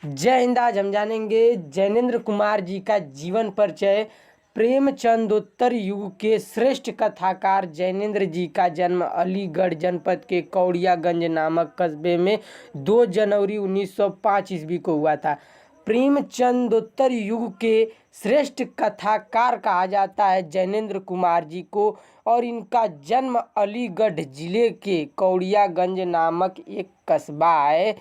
जय हिंद। आज हम जानेंगे जैनेंद्र कुमार जी का जीवन परिचय। प्रेमचंदोत्तर युग के श्रेष्ठ कथाकार जैनेंद्र जी का जन्म अलीगढ़ जनपद के कौड़ियागंज नामक कस्बे में 2 जनवरी 1905 ईस्वी को हुआ था। प्रेमचंदोत्तर युग के श्रेष्ठ कथाकार कहा जाता है जैनेंद्र कुमार जी को, और इनका जन्म अलीगढ़ जिले के कौड़ियागंज नामक एक कस्बा है।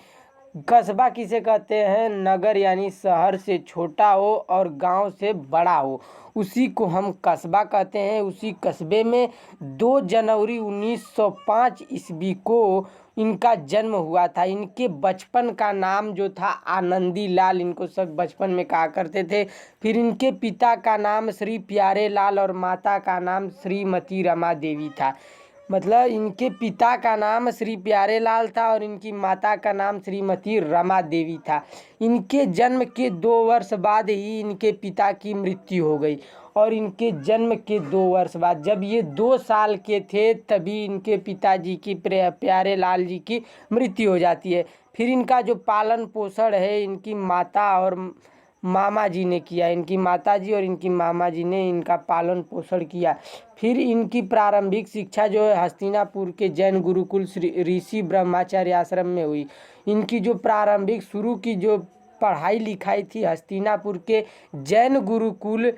कस्बा किसे कहते हैं? नगर यानी शहर से छोटा हो और गांव से बड़ा हो, उसी को हम कस्बा कहते हैं। उसी कस्बे में 2 जनवरी 1905 ईस्वी को इनका जन्म हुआ था। इनके बचपन का नाम जो था आनंदी लाल, इनको सब बचपन में कहा करते थे। फिर इनके पिता का नाम श्री प्यारे लाल और माता का नाम श्रीमती रमा देवी था। मतलब इनके पिता का नाम श्री प्यारे लाल था और इनकी माता का नाम श्रीमती रमा देवी था। इनके जन्म के 2 वर्ष बाद ही इनके पिता की मृत्यु हो गई, और इनके जन्म के 2 वर्ष बाद जब ये 2 साल के थे तभी इनके पिताजी की प्यारे लाल जी की मृत्यु हो जाती है। फिर इनका जो पालन पोषण है इनकी माता और मामा जी ने किया। इनकी माता जी और इनकी मामा जी ने इनका पालन पोषण किया। फिर इनकी प्रारंभिक शिक्षा जो है हस्तिनापुर के जैन गुरुकुल श्री ऋषि ब्रह्माचार्य आश्रम में हुई। इनकी जो प्रारंभिक शुरू की जो पढ़ाई लिखाई थी हस्तिनापुर के जैन गुरुकुल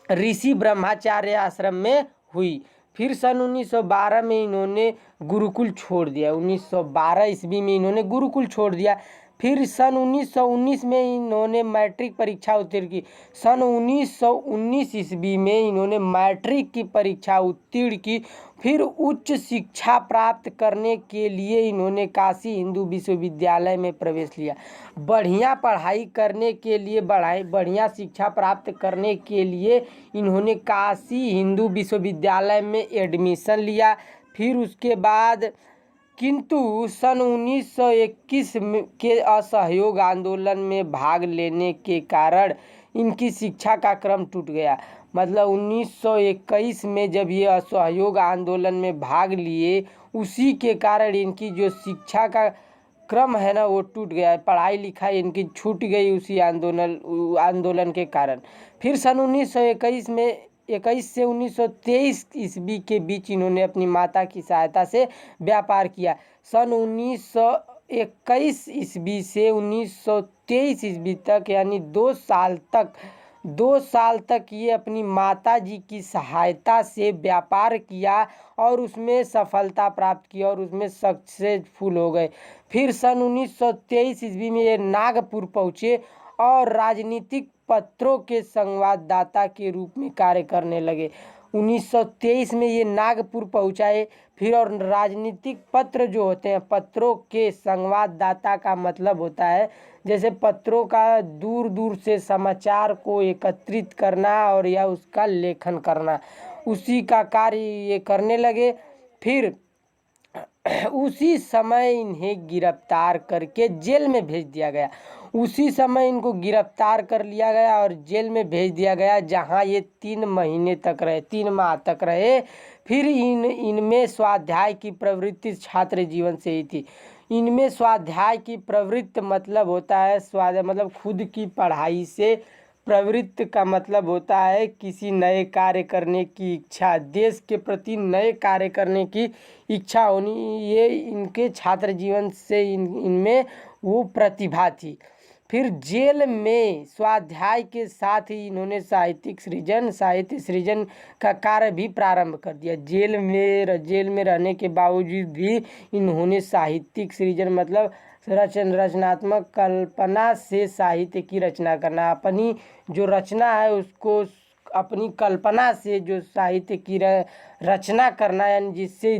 ऋषि ब्रह्माचार्य आश्रम में हुई। फिर सन 1912 में इन्होंने गुरुकुल छोड़ दिया। 1912 ईस्वी में इन्होंने गुरुकुल छोड़ दिया। फिर सन 1919 में इन्होंने मैट्रिक परीक्षा उत्तीर्ण की। सन 1919 ईस्वी में इन्होंने मैट्रिक की परीक्षा उत्तीर्ण की। फिर उच्च शिक्षा प्राप्त करने के लिए इन्होंने काशी हिंदू विश्वविद्यालय में प्रवेश लिया। बढ़िया पढ़ाई करने के लिए, बढ़िया शिक्षा प्राप्त करने के लिए इन्होंने काशी हिंदू विश्वविद्यालय में एडमिशन लिया। फिर उसके बाद किंतु सन 1921 के असहयोग आंदोलन में भाग लेने के कारण इनकी शिक्षा का क्रम टूट गया। मतलब 1921 में जब ये असहयोग आंदोलन में भाग लिए, उसी के कारण इनकी जो शिक्षा का क्रम है ना वो टूट गया है। पढ़ाई लिखाई इनकी छूट गई उसी आंदोलन के कारण। फिर सन 1921 में 21 से 1923 ईस्वी के बीच इन्होंने अपनी माता की सहायता से व्यापार किया। सन 1921 ईस्वी से 1923 ईस्वी तक यानी 2 साल तक ये अपनी माता जी की सहायता से व्यापार किया और उसमें सफलता प्राप्त की और उसमें सक्सेसफुल हो गए। फिर सन 1923 ईस्वी में ये नागपुर पहुँचे और राजनीतिक पत्रों के संवाददाता के रूप में कार्य करने लगे। 1923 में ये नागपुर पहुँचाए। फिर और राजनीतिक पत्र जो होते हैं, पत्रों के संवाददाता का मतलब होता है जैसे पत्रों का दूर दूर से समाचार को एकत्रित करना और या उसका लेखन करना, उसी का कार्य ये करने लगे। फिर उसी समय इन्हें गिरफ्तार करके जेल में भेज दिया गया। उसी समय इनको गिरफ्तार कर लिया गया और जेल में भेज दिया गया, जहां ये 3 महीने तक रहे, 3 माह तक रहे। फिर इनमें स्वाध्याय की प्रवृत्ति छात्र जीवन से ही थी। इनमें स्वाध्याय की प्रवृत्ति मतलब होता है स्वाध्याय मतलब खुद की पढ़ाई से, प्रवृत्ति का मतलब होता है किसी नए कार्य करने की इच्छा, देश के प्रति नए कार्य करने की इच्छा होनी। ये इनके छात्र जीवन से इनमें वो प्रतिभा थी। फिर जेल में स्वाध्याय के साथ ही इन्होंने साहित्य सृजन का कार्य भी प्रारंभ कर दिया। जेल में रहने के बावजूद भी इन्होंने साहित्यिक सृजन मतलब रचनात्मक कल्पना से साहित्य की रचना करना, अपनी जो रचना है उसको अपनी कल्पना से जो साहित्य की रचना करना, यानी जिससे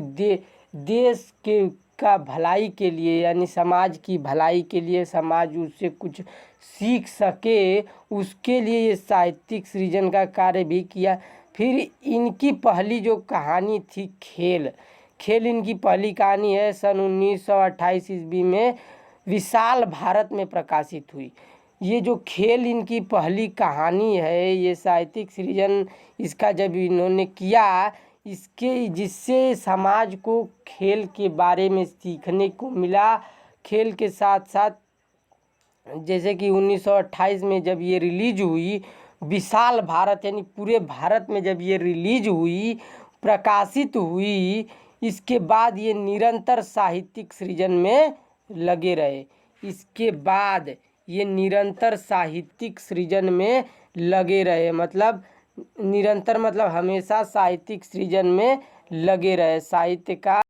देश के का भलाई के लिए यानी समाज की भलाई के लिए, समाज उससे कुछ सीख सके, उसके लिए ये साहित्यिक सृजन का कार्य भी किया। फिर इनकी पहली जो कहानी थी खेल इनकी पहली कहानी है सन 1928 ईस्वी में विशाल भारत में प्रकाशित हुई। ये जो खेल इनकी पहली कहानी है, ये साहित्यिक सृजन इसका जब इन्होंने किया, जिससे समाज को खेल के बारे में सीखने को मिला। खेल के साथ साथ जैसे कि 1928 में जब ये रिलीज हुई, विशाल भारत यानी पूरे भारत में जब ये रिलीज हुई, प्रकाशित हुई, इसके बाद ये निरंतर साहित्यिक सृजन में लगे रहे। इसके बाद ये निरंतर साहित्यिक सृजन में लगे रहे, मतलब निरंतर मतलब हमेशा साहित्यिक सृजन में लगे रहे। साहित्य का